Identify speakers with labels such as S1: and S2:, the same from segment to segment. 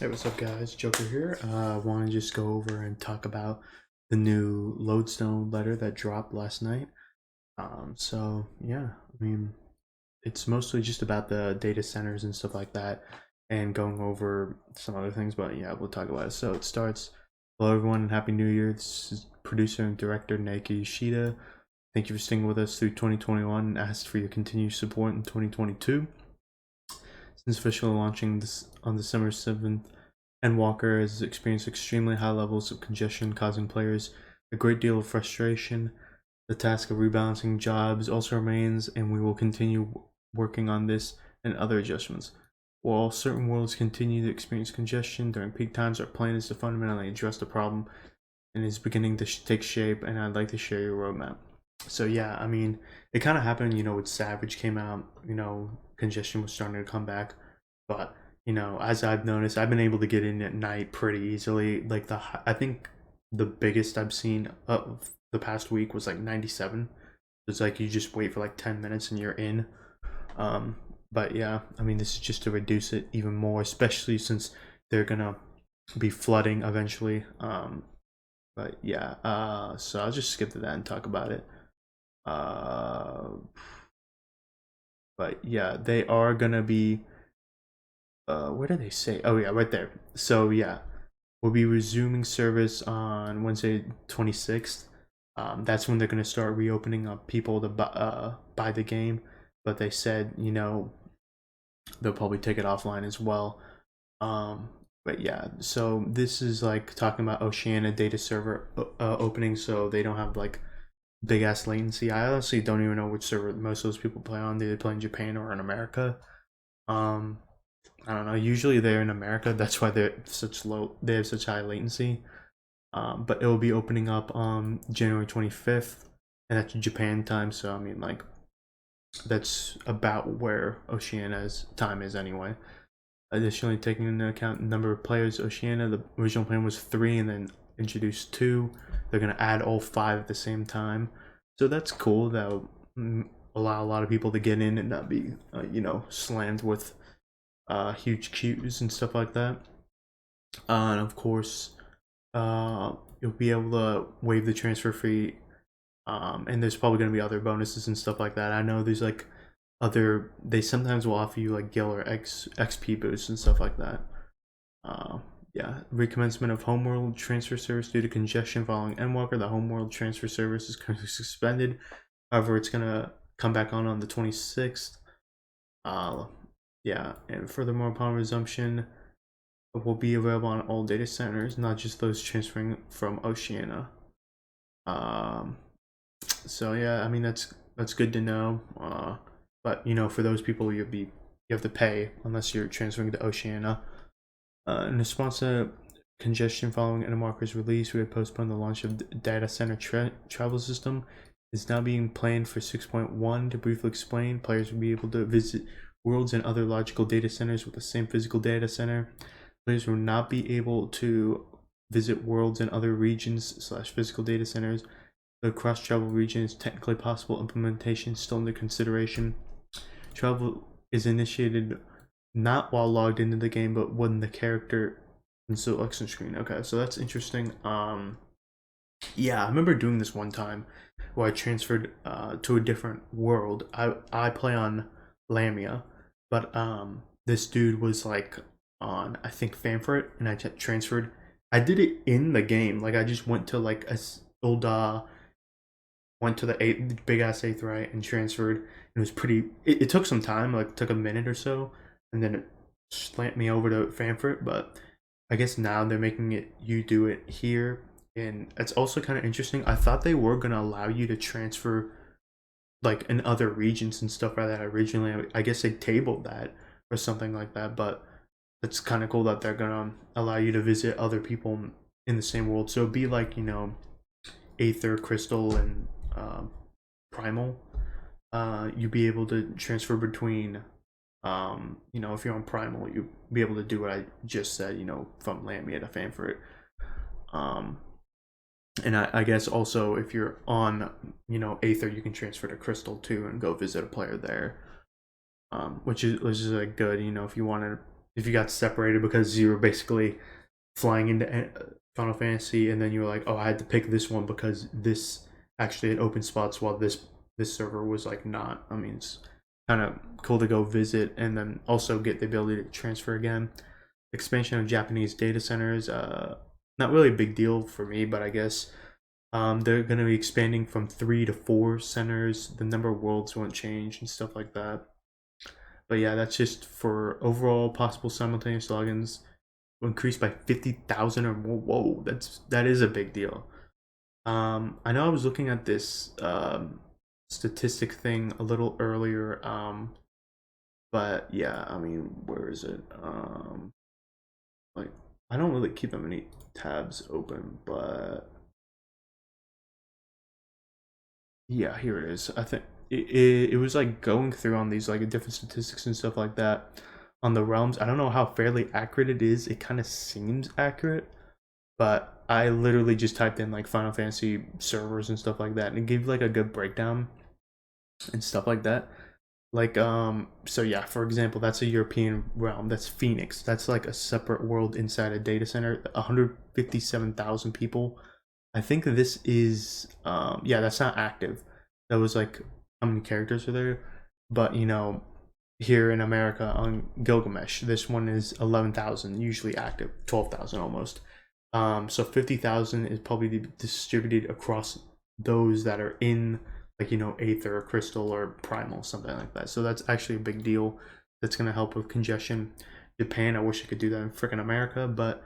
S1: Hey, what's up, guys? Joker here. I want to just go over and talk about the new Lodestone letter that dropped last night. So yeah, I mean, it's mostly just about the data centers and stuff like that, and going over some other things. But yeah, we'll talk about it. So it starts. Hello, everyone, and Happy New Year. This is producer and director Naoki Yoshida. Thank you for sticking with us through 2021 and asked for your continued support in 2022. Since officially launching this on December 7th, Walker has experienced extremely high levels of congestion, causing players a great deal of frustration. The task of rebalancing jobs also remains, and we will continue working on this and other adjustments. While certain worlds continue to experience congestion during peak times, our plan is to fundamentally address the problem and is beginning to take shape, and I'd like to share your roadmap. So yeah, I mean, it kind of happened, with Savage came out, congestion was starting to come back, but as I've noticed, I've been able to get in at night pretty easily. Like I think the biggest I've seen of the past week was like 97. It's like you just wait for like 10 minutes and you're in. Um, but yeah, I mean, this is just to reduce it even more, especially since they're gonna be flooding eventually. But yeah, so I'll just skip to that and talk about it. Uh, but yeah, they are gonna be. Where do they say? Oh yeah, right there. So yeah, we'll be resuming service on Wednesday 26th. That's when they're gonna start reopening up people to buy the game. But they said they'll probably take it offline as well. But yeah, so this is like talking about Oceania data server opening, so they don't have like big ass latency. I honestly don't even know which server most of those people play on. Do they play in Japan or in America? Um, I don't know. Usually they're in America. That's why they're such low. They have such high latency. But it will be opening up on January 25th, and that's Japan time. So I mean, like, that's about where Oceania's time is anyway. Additionally, taking into account the number of players, Oceania, the original plan was 3, and then introduced 2. They're gonna add all 5 at the same time, so that's cool. That'll allow a lot of people to get in and not be, slammed with huge queues and stuff like that. And of course, you'll be able to waive the transfer fee. And there's probably going to be other bonuses and stuff like that. I know there's like they sometimes will offer you like Gil or XP boosts and stuff like that. Yeah, recommencement of homeworld transfer service due to congestion following Endwalker. The homeworld transfer service is currently suspended. However, it's going to come back on the 26th. Yeah, and furthermore, upon resumption, it will be available on all data centers, not just those transferring from Oceania. So yeah, I mean that's good to know. But for those people, you have to pay unless you're transferring to Oceania. In response to congestion following Endwalker's release, we have postponed the launch of the data center travel system. It's now being planned for 6.1. To briefly explain, players will be able to visit worlds and other logical data centers with the same physical data center. Players will not be able to visit worlds and other regions / physical data centers. The cross-travel region is technically possible. Implementation still under consideration. Travel is initiated not while logged into the game, but when the character selection screen. Okay, so that's interesting. Yeah, I remember doing this one time where I transferred to a different world. I play on Lamia, but this dude was like on, I think, Fanfrit, and I transferred. I did it in the game. Like I just went to like a old went to the big ass Aetheryte and transferred. And it was pretty. It took some time. Like took a minute or so, and then it slant me over to Fanfrit. But I guess now they're making it you do it here, and it's also kind of interesting. I thought they were gonna allow you to transfer like in other regions and stuff like that originally. I guess they tabled that or something like that, but it's kind of cool that they're gonna allow you to visit other people in the same world. So it'd be like Aether, Crystal, and Primal. You'd be able to transfer between. If you're on Primal, you'd be able to do what I just said. From Lamia to Fanfrit. And I guess also if you're on Aether, you can transfer to Crystal too and go visit a player there. Which is like good. If you want to if you got separated because you were basically flying into Final Fantasy, and then you were like, oh, I had to pick this one because this actually had open spots while this server was like not. I mean, it's kind of cool to go visit and then also get the ability to transfer again. Expansion of Japanese data centers, not really a big deal for me, but I guess they're going to be expanding from 3 to 4 centers. The number of worlds won't change and stuff like that. But yeah, that's just for overall possible simultaneous logins will increase by 50,000 or more. Whoa, that is a big deal. I know I was looking at this statistic thing a little earlier. But yeah, I mean, where is it? Like I don't really keep that many tabs open, but yeah, here it is. I think it was like going through on these like different statistics and stuff like that on the realms. I don't know how fairly accurate it is. It kind of seems accurate, but I literally just typed in like Final Fantasy servers and stuff like that, and it gave like a good breakdown and stuff like that. Like so yeah, for example, that's a European realm. That's Phoenix. That's like a separate world inside a data center. 157,000 people. I think this is yeah, that's not active. That was like how many characters are there? But you know, here in America on Gilgamesh, this one is 11,000, usually active, 12,000 almost. So 50,000 is probably distributed across those that are in like you know Aether or Crystal or Primal, something like that. So that's actually a big deal. That's gonna help with congestion. Japan, I wish I could do that in freaking America, but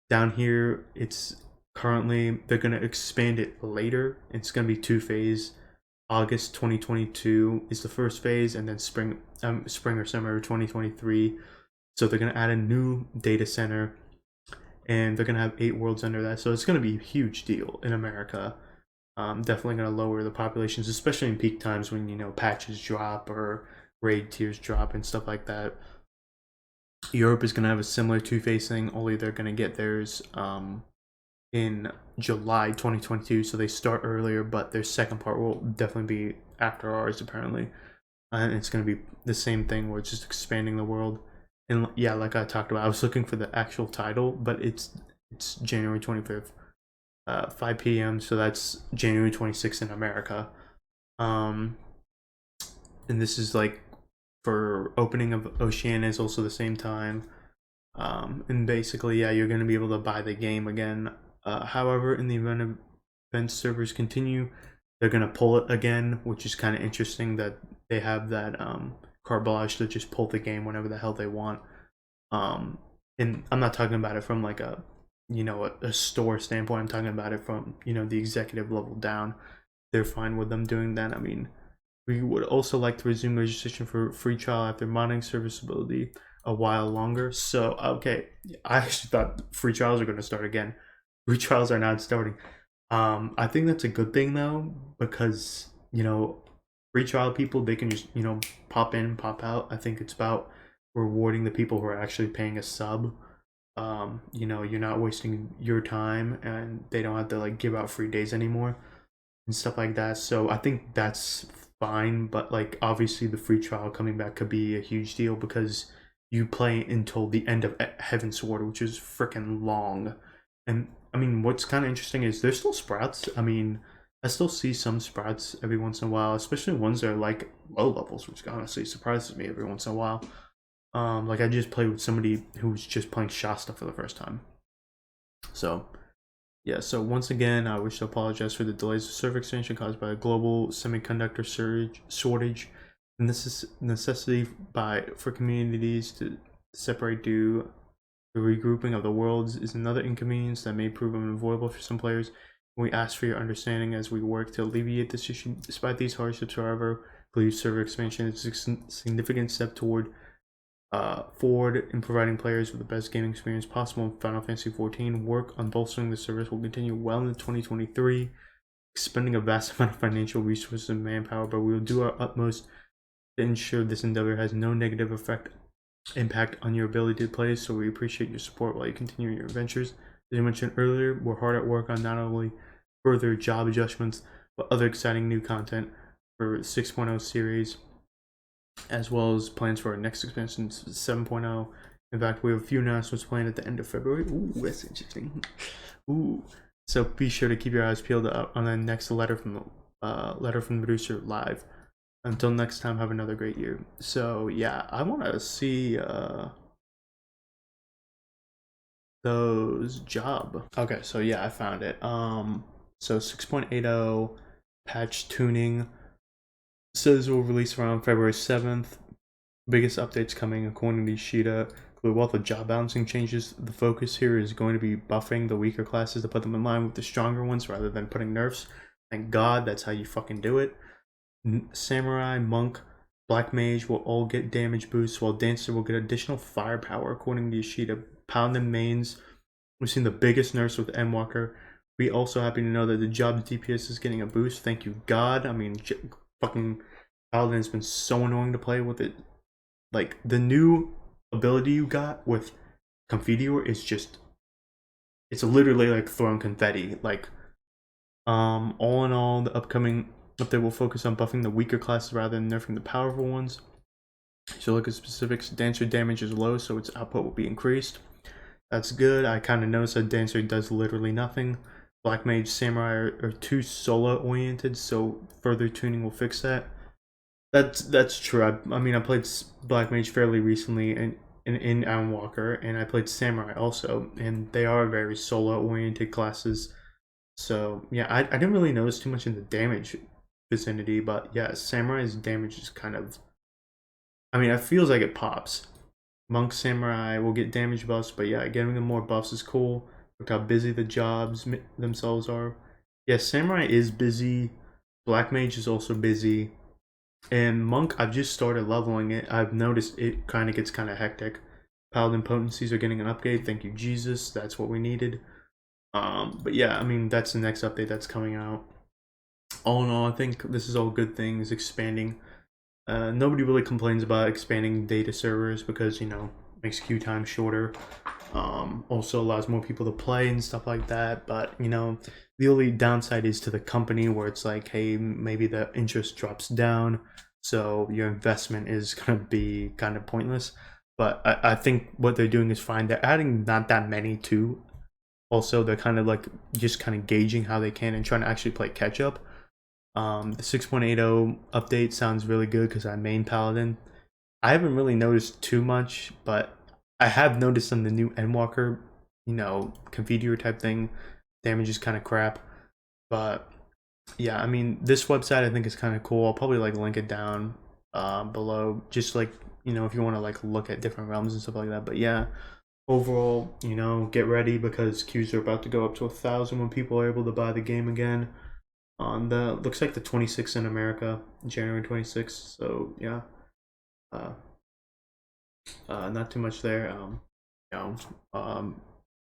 S1: down here it's currently they're gonna expand it later. It's gonna be 2 phase. August 2022 is the first phase, and then spring or summer 2023. So they're gonna add a new data center, and they're gonna have 8 worlds under that. So it's gonna be a huge deal in America. Definitely gonna lower the populations, especially in peak times when you know patches drop or raid tiers drop and stuff like that. Europe is gonna have a similar 2 phase thing, only they're gonna get theirs in July 2022, so they start earlier, but their second part will definitely be after ours apparently, and it's going to be the same thing where it's just expanding the world. And yeah, like I talked about, I was looking for the actual title, but it's January 25th, 5 p.m. So that's January 26th in America. Um, and this is like for opening of Oceania is also the same time. And basically, yeah, you're going to be able to buy the game again. However, in the event servers continue, they're going to pull it again, which is kind of interesting that they have that carte blanche to just pull the game whenever the hell they want. And I'm not talking about it from like a you know a store standpoint. I'm talking about it from you know the executive level down. They're fine with them doing that. I mean, we would also like to resume registration for free trial after modding serviceability a while longer. So, okay, I actually thought free trials are going to start again. Free trials are not starting. I think that's a good thing though, because you know, free trial people they can just you know pop in, pop out. I think it's about rewarding the people who are actually paying a sub. You know, you're not wasting your time, and they don't have to like give out free days anymore and stuff like that. So I think that's fine, but like obviously the free trial coming back could be a huge deal because you play until the end of Heavensward, which is freaking long. And I mean, what's kind of interesting is there's still sprouts. I mean, I still see some sprouts every once in a while, especially ones that are like low levels, which honestly surprises me every once in a while. Like I just played with somebody who was just playing Shasta for the first time. So yeah, so once again, I wish to apologize for the delays of server expansion caused by a global semiconductor shortage, and this is necessity for communities to separate due the regrouping of the worlds is another inconvenience that may prove unavoidable for some players. We ask for your understanding as we work to alleviate this issue. Despite these hardships, however, I believe server expansion is a significant step forward in providing players with the best gaming experience possible in Final Fantasy XIV. Work on bolstering the service will continue well into 2023, expending a vast amount of financial resources and manpower, but we will do our utmost to ensure this endeavor has no negative impact on your ability to play, so we appreciate your support while you continue your adventures. As I mentioned earlier, we're hard at work on not only further job adjustments, but other exciting new content for 6.0 series, as well as plans for our next expansion 7.0 In fact, we have a few announcements planned at the end of February. Ooh, that's interesting. Ooh, so be sure to keep your eyes peeled on the next letter from the producer live. Until next time, have another great year. So yeah, I want to see those job. Okay, so yeah, I found it. So 6.80 patch tuning says will release around February 7th. Biggest updates coming according to Ishida include wealth of job balancing changes. The focus here is going to be buffing the weaker classes to put them in line with the stronger ones rather than putting nerfs. Thank God that's how you fucking do it. Samurai, Monk, Black Mage will all get damage boosts, while Dancer will get additional firepower according to Ishida. Paladin mains, we've seen the biggest nerfs with Endwalker. We also happy to know that the job's DPS is getting a boost. Thank you God. I mean, fucking Paladin has been so annoying to play with it. Like, the new ability you got with Confiteor is just, it's literally like throwing confetti. Like, all in all, the upcoming update will focus on buffing the weaker classes rather than nerfing the powerful ones. So look at specifics. Dancer damage is low, so its output will be increased. That's good. I kind of noticed that Dancer does literally nothing. Black Mage, Samurai are too solo oriented, so further tuning will fix that. That's true. I mean, I played Black Mage fairly recently in Walker, and I played Samurai also, and they are very solo oriented classes. So yeah, I didn't really notice too much in the damage vicinity, but yeah, Samurai's damage is kind of, I mean, it feels like it pops. Monk Samurai will get damage buffs, but yeah, getting them more buffs is cool. Look how busy the jobs themselves are. Yeah, Samurai is busy. Black Mage is also busy. And Monk, I've just started leveling it. I've noticed it kind of gets kind of hectic. Paladin potencies are getting an upgrade. Thank you, Jesus. That's what we needed. But yeah, I mean, that's the next update that's coming out. All in all, I think this is all good things. Expanding. Nobody really complains about expanding data servers because, you know, makes queue time shorter. Also allows more people to play and stuff like that. But, you know, the only downside is to the company where it's like, hey, maybe the interest drops down, so your investment is going to be kind of pointless. But I think what they're doing is fine. They're adding not that many too. Also, they're kind of like just kind of gauging how they can and trying to actually play catch up. The 6.80 update sounds really good because I main Paladin. I haven't really noticed too much, but I have noticed on the new Endwalker, you know, Confiteor type thing, damage is kind of crap. But yeah, I mean, this website I think is kind of cool. I'll probably like link it down below, just like, you know, if you want to like look at different realms and stuff like that. But yeah, overall, you know, get ready because queues are about to go up to 1,000 when people are able to buy the game again. On the looks like the 26th in America, January 26th. So yeah, uh, not too much there. You know,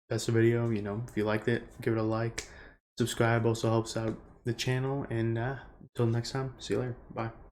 S1: that's the video. You know, if you liked it, give it a like. Subscribe also helps out the channel. And until next time, see you later. Bye.